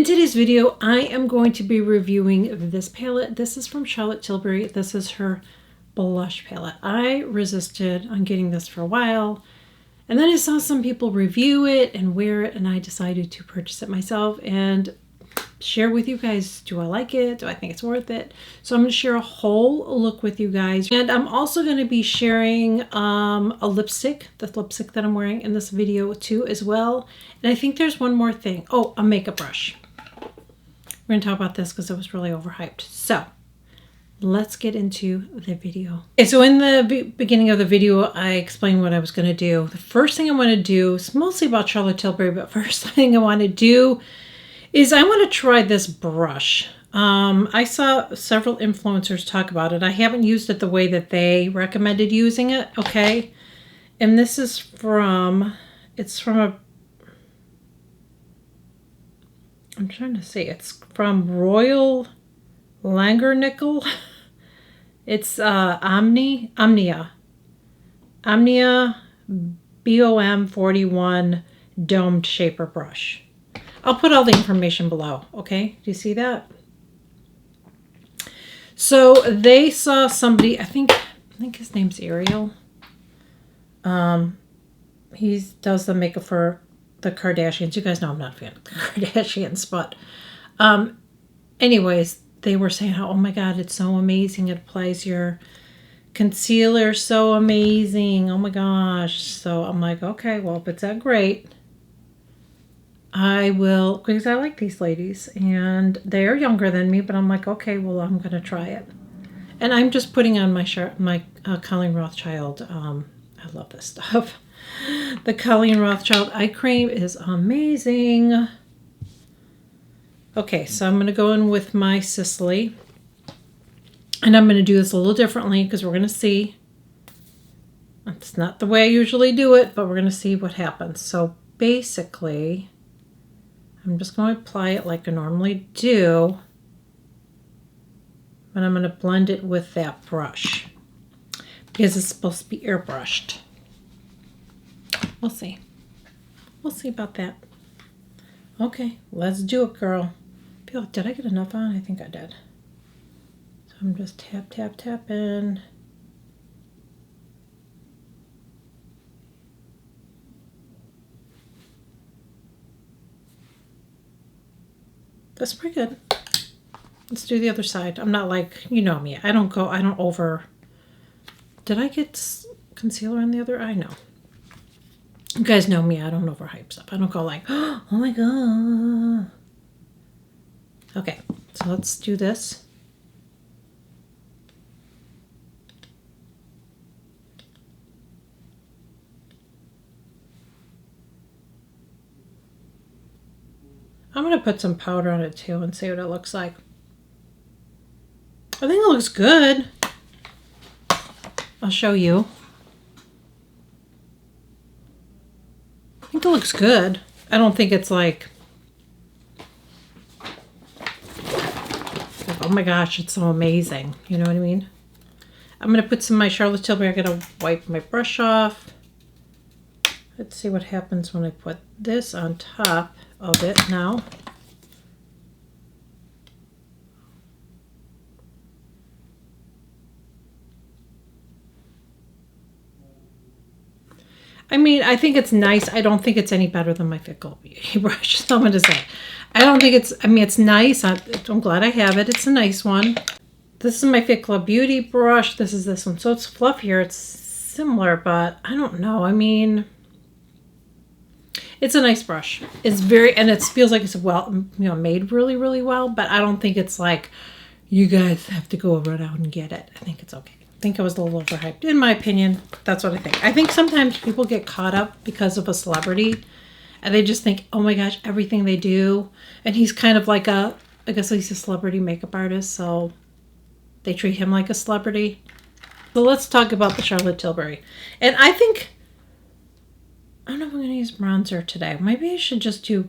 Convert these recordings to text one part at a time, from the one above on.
today's video, I am going to be reviewing this palette. This is from Charlotte Tilbury. This is her blush palette. I resisted on getting this for a while, and then I saw some people review it and wear it, and I decided to purchase it myself and share with you guys. Do I like it? Do I think it's worth it? So I'm going to share a whole look with you guys, and I'm also going to be sharing a lipstick, the lipstick that I'm wearing in this video too as well. And I think there's one more thing. Oh, a makeup brush. We're going to talk about this because it was really overhyped. So let's get into the video. Okay, so in the beginning of the video, I explained what I was going to do. The first thing I want to do is mostly about Charlotte Tilbury, but first thing I want to do is I want to try this brush. I saw several influencers talk about it. I haven't used it the way that they recommended using it, okay? And this is it's from I'm trying to say, it's from Royal Langernickel. It's Omnia BOM 41 domed shaper brush. I'll put all the information below, okay? Do you see that? So they saw somebody, I think his name's Ariel. He does the makeup for the Kardashians. You guys know I'm not a fan of the Kardashians, but anyways, they were saying how, oh my God, it's so amazing. It applies your concealer so amazing. Oh my gosh. So I'm like, okay, well, if it's that great, I will, because I like these ladies and they are younger than me, but I'm like, okay, well, I'm going to try it. And I'm just putting on my Colleen Rothschild. I love this stuff. The Colleen Rothschild eye cream is amazing. Okay, so I'm going to go in with my Sicily. And I'm going to do this a little differently because we're going to see. It's not the way I usually do it, but we're going to see what happens. So basically, I'm just going to apply it like I normally do. But I'm going to blend it with that brush because it's supposed to be airbrushed. We'll see. We'll see about that. Okay, let's do it, girl. Did I get enough on? I think I did. So I'm just tapping. That's pretty good. Let's do the other side. I'm not like, you know me. I don't over. Did I get concealer on the other eye? No. You guys know me. I don't overhype stuff. I don't go like, oh my God. Okay, so let's do this. I'm going to put some powder on it too and see what it looks like. I think it looks good. I'll show you. I think it looks good. I don't think it's like, oh my gosh, it's so amazing. You know what I mean? I'm going to put some of my Charlotte Tilbury. I'm going to wipe my brush off. Let's see what happens when I put this on top of it now. I mean, I think it's nice. I don't think it's any better than my Fickle Beauty brush. So I'm going to say, I don't think it's, I mean, it's nice. I'm glad I have it. It's a nice one. This is my Fickle Beauty brush. This is this one. So it's fluffier. It's similar, but I don't know. I mean, it's a nice brush. It's very, and it feels like it's made really, really well, but I don't think it's like, you guys have to go run out and get it. I think it's okay. I think I was a little overhyped. In my opinion, that's what I think. I think sometimes people get caught up because of a celebrity and they just think, oh my gosh, everything they do. And he's kind of like I guess he's a celebrity makeup artist, so they treat him like a celebrity. So let's talk about the Charlotte Tilbury. And I don't know if I'm going to use bronzer today. Maybe I should just do,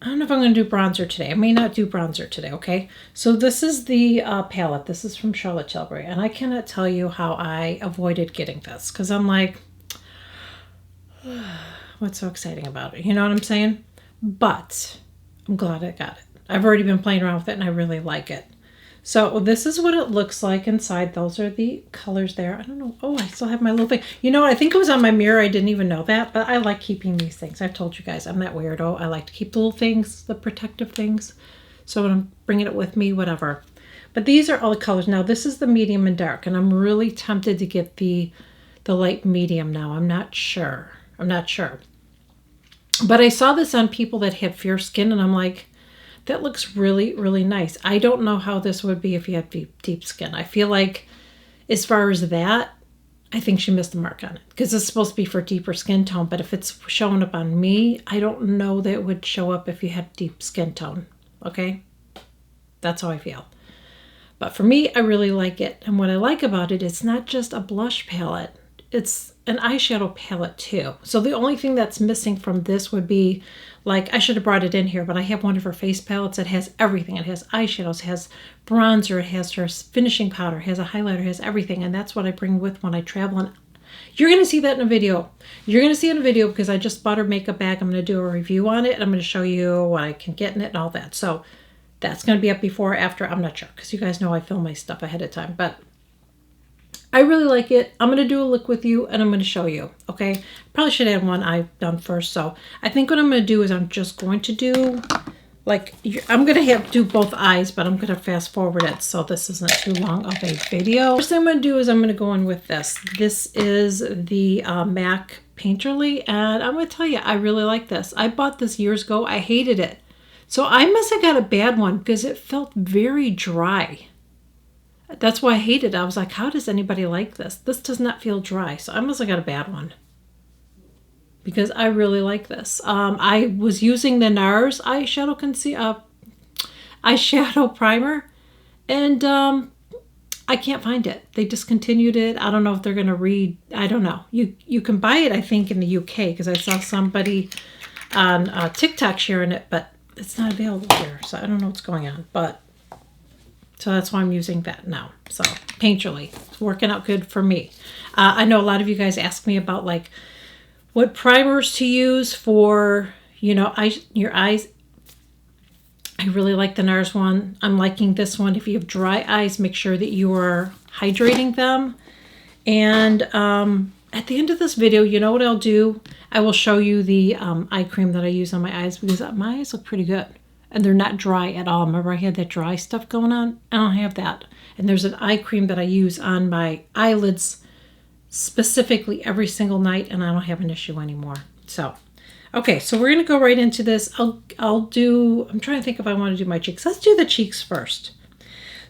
I don't know if I'm going to do bronzer today. I may not do bronzer today, okay? So this is the palette. This is from Charlotte Tilbury. And I cannot tell you how I avoided getting this. Because I'm like, what's so exciting about it? You know what I'm saying? But I'm glad I got it. I've already been playing around with it and I really like it. So this is what it looks like inside. Those are the colors there. I don't know. Oh, I still have my little thing. You know what? I think it was on my mirror. I didn't even know that, but I like keeping these things. I've told you guys I'm that weirdo. I like to keep the little things, the protective things. So when I'm bringing it with me, whatever. But these are all the colors. Now this is the medium and dark, and I'm really tempted to get the light medium now. I'm not sure. But I saw this on people that had fair skin, and I'm like, that looks really, really nice. I don't know how this would be if you had deep skin. I feel like as far as that, I think she missed the mark on it because it's supposed to be for deeper skin tone. But if it's showing up on me, I don't know that it would show up if you had deep skin tone. Okay? That's how I feel. But for me, I really like it. And what I like about it, it's not just a blush palette. It's an eyeshadow palette too. So the only thing that's missing from this would be, like, I should have brought it in here, but I have one of her face palettes that has everything. It has eyeshadows, it has bronzer, it has her finishing powder, it has a highlighter, it has everything. And that's what I bring with when I travel. And you're going to see that in a video. You're going to see it in a video because I just bought her makeup bag. I'm going to do a review on it. And I'm going to show you what I can get in it and all that. So that's going to be up before or after. I'm not sure because you guys know I film my stuff ahead of time. But I really like it. I'm going to do a look with you and I'm going to show you, okay? Probably should have one eye done first. So I think what I'm going to do is I'm just going to do, like, I'm going to have to do both eyes, but I'm going to fast forward it so this isn't too long of a video. First thing I'm going to do is I'm going to go in with this. This is the MAC Painterly, and I'm going to tell you, I really like this. I bought this years ago. I hated it. So I must have got a bad one because it felt very dry. That's why I hated it. I was like, how does anybody like this? This does not feel dry. So I must have got a bad one because I really like this. I was using the NARS eyeshadow primer, and I can't find it. They discontinued it. I don't know if they're going to I don't know. You can buy it, I think, in the UK because I saw somebody on TikTok sharing it, but it's not available here. So I don't know what's going on, but so that's why I'm using that now. So Painterly, it's working out good for me. I know a lot of you guys ask me about like what primers to use for, you know, your eyes. I really like the NARS one. I'm liking this one. If you have dry eyes, make sure that you are hydrating them. And at the end of this video, you know what I'll do? I will show you the eye cream that I use on my eyes because my eyes look pretty good. And they're not dry at all. Remember I had that dry stuff going on? I don't have that. And there's an eye cream that I use on my eyelids specifically every single night, and I don't have an issue anymore. So, okay, so we're going to go right into this. I'm trying to think if I want to do my cheeks. Let's do the cheeks first.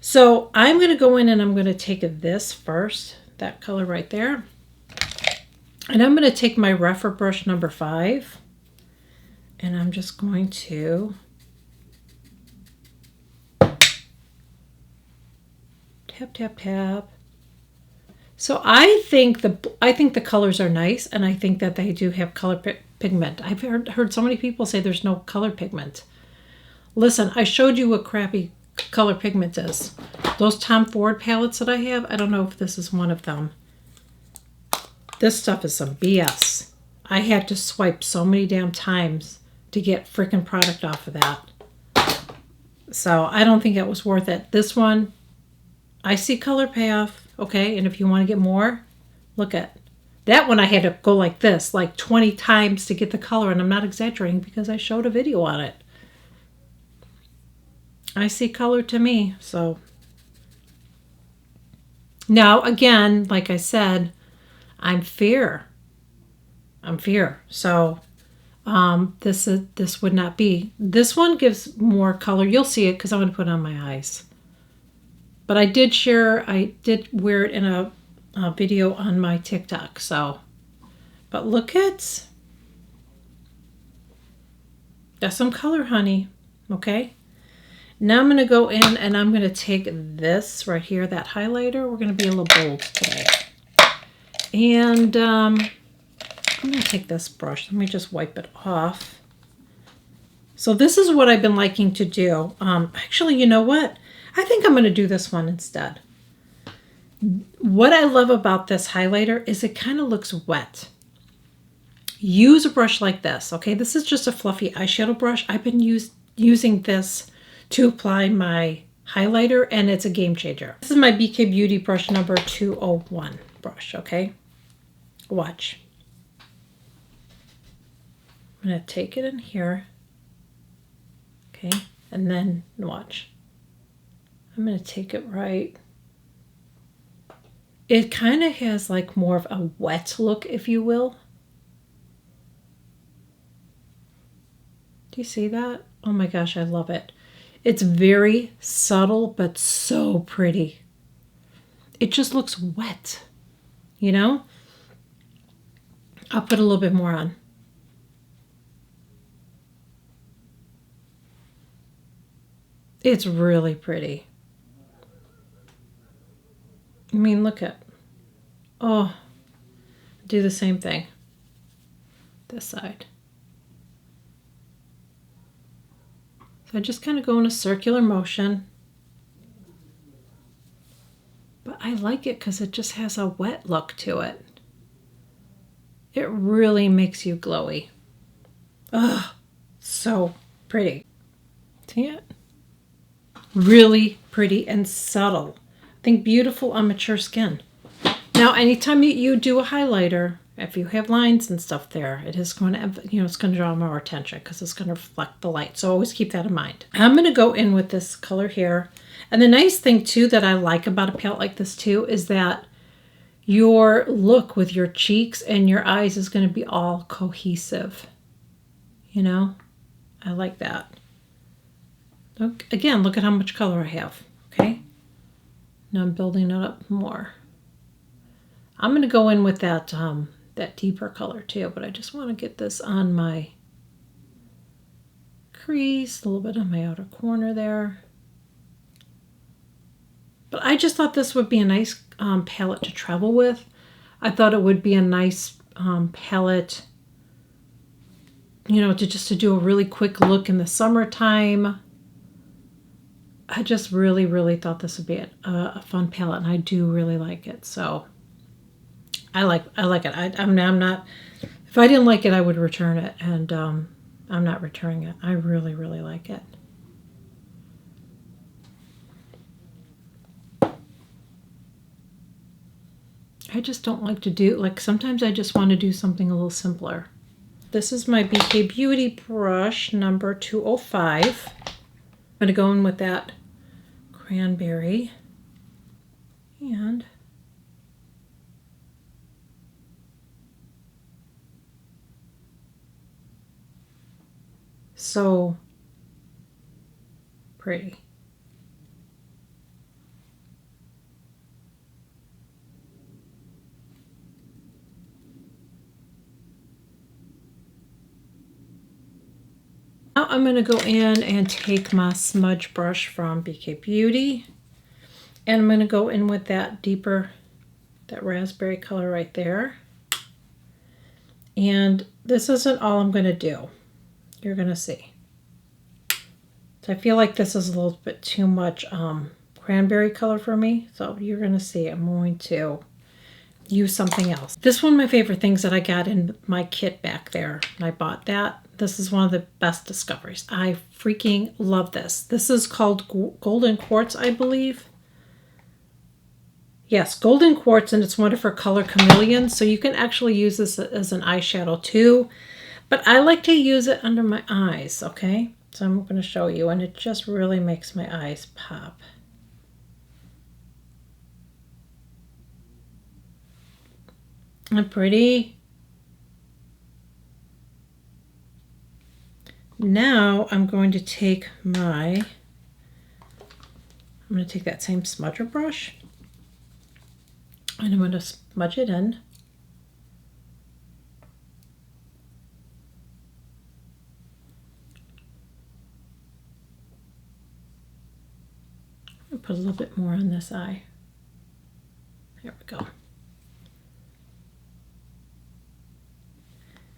So I'm going to go in and I'm going to take this first, that color right there. And I'm going to take my Rephr brush number 5, and I'm just going to tap, tap, tap. So I think the colors are nice, and I think that they do have color pigment. I've heard so many people say there's no color pigment. Listen, I showed you what crappy color pigment is. Those Tom Ford palettes that I have, I don't know if this is one of them. This stuff is some BS. I had to swipe so many damn times to get freaking product off of that. So I don't think it was worth it. This one, I see color payoff, okay? And if you want to get more, look at that one. I had to go like this, like 20 times to get the color, and I'm not exaggerating because I showed a video on it. I see color to me, so. Now, again, like I said, I'm fair. So this would not be. This one gives more color. You'll see it because I'm going to put it on my eyes. But I did wear it in a video on my TikTok. So, but look at, that's some color, honey. Okay. Now I'm going to go in and I'm going to take this right here, that highlighter. We're going to be a little bold today. And I'm going to take this brush. Let me just wipe it off. So this is what I've been liking to do. Actually, you know what? I think I'm going to do this one instead. What I love about this highlighter is it kind of looks wet. Use a brush like this, okay? This is just a fluffy eyeshadow brush. I've been using this to apply my highlighter, and it's a game changer. This is my BK Beauty brush number 201 brush, okay? Watch. I'm going to take it in here, okay? And then watch. I'm going to take it right. It kind of has like more of a wet look, if you will. Do you see that? Oh my gosh, I love it. It's very subtle, but so pretty. It just looks wet, you know? I'll put a little bit more on. It's really pretty. I mean, look at, oh, do the same thing. This side. So I just kind of go in a circular motion. But I like it because it just has a wet look to it. It really makes you glowy. Oh, so pretty. See it? Really pretty and subtle. I think beautiful on mature skin. Now, anytime you do a highlighter, if you have lines and stuff there, it is going to, it's going to draw more attention because it's going to reflect the light. So always keep that in mind. I'm going to go in with this color here. And the nice thing too that I like about a palette like this too is that your look with your cheeks and your eyes is going to be all cohesive. You know, I like that. Look, again, look at how much color I have. Okay. Now I'm building it up more. I'm going to go in with that that deeper color too, but I just want to get this on my crease, a little bit on my outer corner there. But I just thought this would be a nice palette to travel with. I thought it would be a nice palette, to do a really quick look in the summertime. I just really, really thought this would be a fun palette, and I do really like it. So I like it. I'm not. If I didn't like it, I would return it, and I'm not returning it. I really, really like it. I just don't like to do, sometimes I just want to do something a little simpler. This is my BK Beauty brush number 205. I'm going to go in with that cranberry. And so pretty. Now I'm going to go in and take my smudge brush from BK Beauty, and I'm going to go in with that deeper, that raspberry color right there. And this isn't all I'm going to do. You're going to see. So I feel like this is a little bit too much cranberry color for me. So you're going to see I'm going to use something else. This is one of my favorite things that I got in my kit back there. And I bought that. This is one of the best discoveries. I freaking love this. This is called Golden Quartz, I believe. Yes, Golden Quartz, and it's one of her color chameleons. So you can actually use this as an eyeshadow too. But I like to use it under my eyes, okay? So I'm going to show you, and it just really makes my eyes pop. Isn't it pretty? Now I'm going to take that same smudger brush, and I'm going to smudge it in. I'll put a little bit more on this eye. There we go.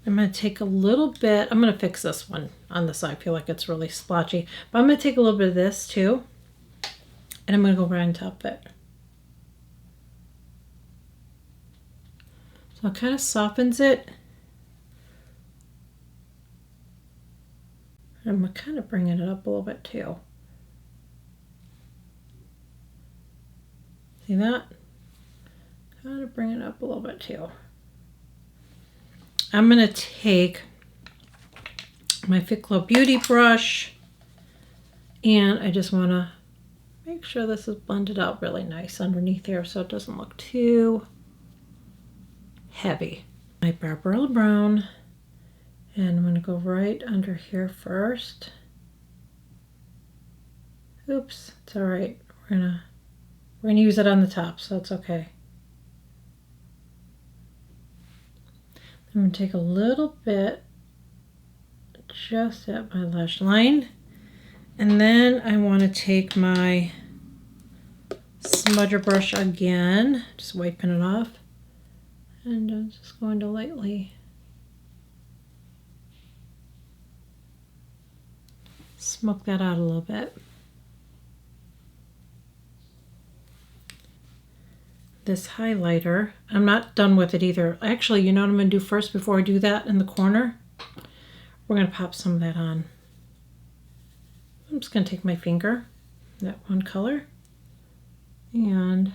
I'm going to take a little bit, I'm going to fix this one on the side. I feel like it's really splotchy. But I'm going to take a little bit of this too. And I'm going to go right on top of it. So it kind of softens it. I'm kind of bringing it up a little bit too. See that? Kind of bring it up a little bit too. I'm going to take my Fit Glow Beauty brush, and I just want to make sure this is blended out really nice underneath here so it doesn't look too heavy. My Barbarella Brown, and I'm going to go right under here first. Oops, it's all right. We're gonna use it on the top, so that's okay. I'm going to take a little bit just at my lash line, and then I want to take my smudger brush again, just wiping it off, and I'm just going to lightly smoke that out a little bit. This highlighter, I'm not done with it either. Actually, you know what I'm going to do first before I do that in the corner? We're going to pop some of that on. I'm just going to take my finger, that one color, and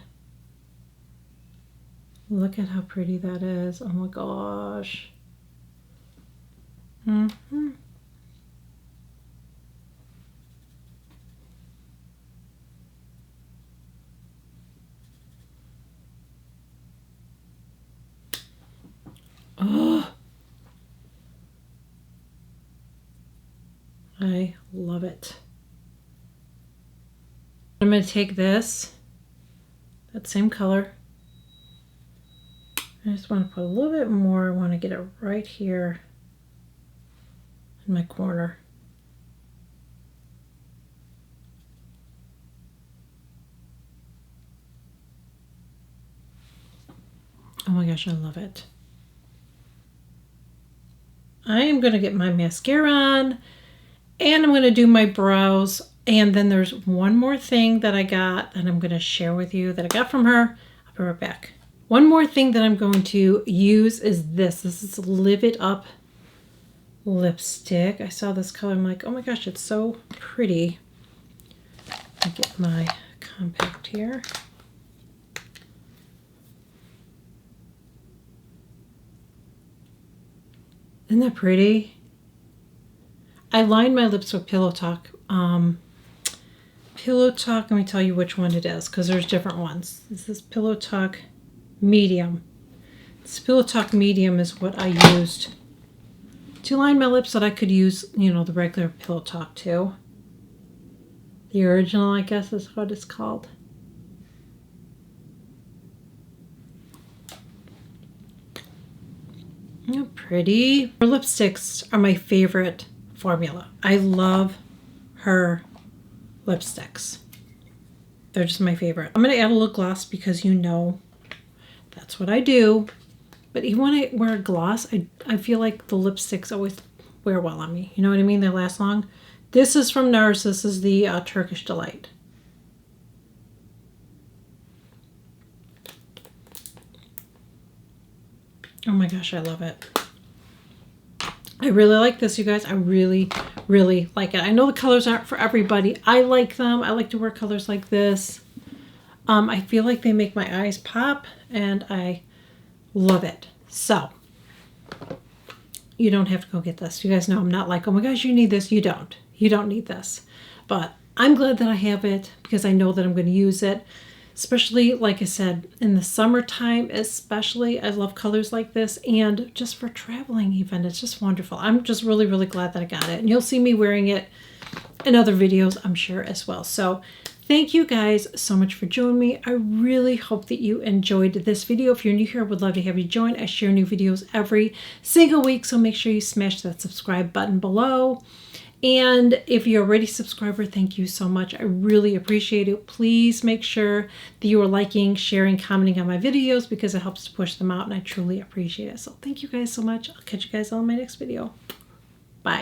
look at how pretty that is. Oh my gosh. Oh, I love it. I'm going to take this, that same color. I just want to put a little bit more. I want to get it right here in my corner. Oh my gosh, I love it. I am going to get my mascara on, and I'm going to do my brows, and then there's one more thing that I got that I'm going to share with you that I got from her. I'll be right back. One more thing that I'm going to use is this. This is Live It Up lipstick. I saw this color. I'm like, oh my gosh, it's so pretty. I'll get my compact here. Isn't that pretty? I lined my lips with Pillow Talk. Pillow Talk, let me tell you which one it is, because there's different ones. This is Pillow Talk Medium. This Pillow Talk Medium is what I used to line my lips, that I could use, you know, the regular Pillow Talk too. The original, I guess, is what it's called. Oh, pretty. Her lipsticks are my favorite formula. I love her lipsticks. They're just my favorite. I'm going to add a little gloss because you know that's what I do. But even when I wear a gloss, I feel like the lipsticks always wear well on me. You know what I mean? They last long. This is from NARS. This is the Turkish Delight. Oh my gosh, I love it. I really like this, you guys. I really, really like it. I know the colors aren't for everybody. I like them. I like to wear colors like this. I feel like they make my eyes pop, and I love it. So, you don't have to go get this. You guys know I'm not like, oh my gosh, you need this. You don't. You don't need this. But I'm glad that I have it because I know that I'm going to use it. Especially, like I said, in the summertime especially. I love colors like this, and just for traveling even. It's just wonderful. I'm just really, really glad that I got it. And you'll see me wearing it in other videos, I'm sure, as well. So thank you guys so much for joining me. I really hope that you enjoyed this video. If you're new here, I would love to have you join. I share new videos every single week, so make sure you smash that subscribe button below. And if you're already a subscriber, thank you so much. I really appreciate it. Please make sure that you are liking, sharing, commenting on my videos because it helps to push them out, and I truly appreciate it. So thank you guys so much. I'll catch you guys on my next video. Bye.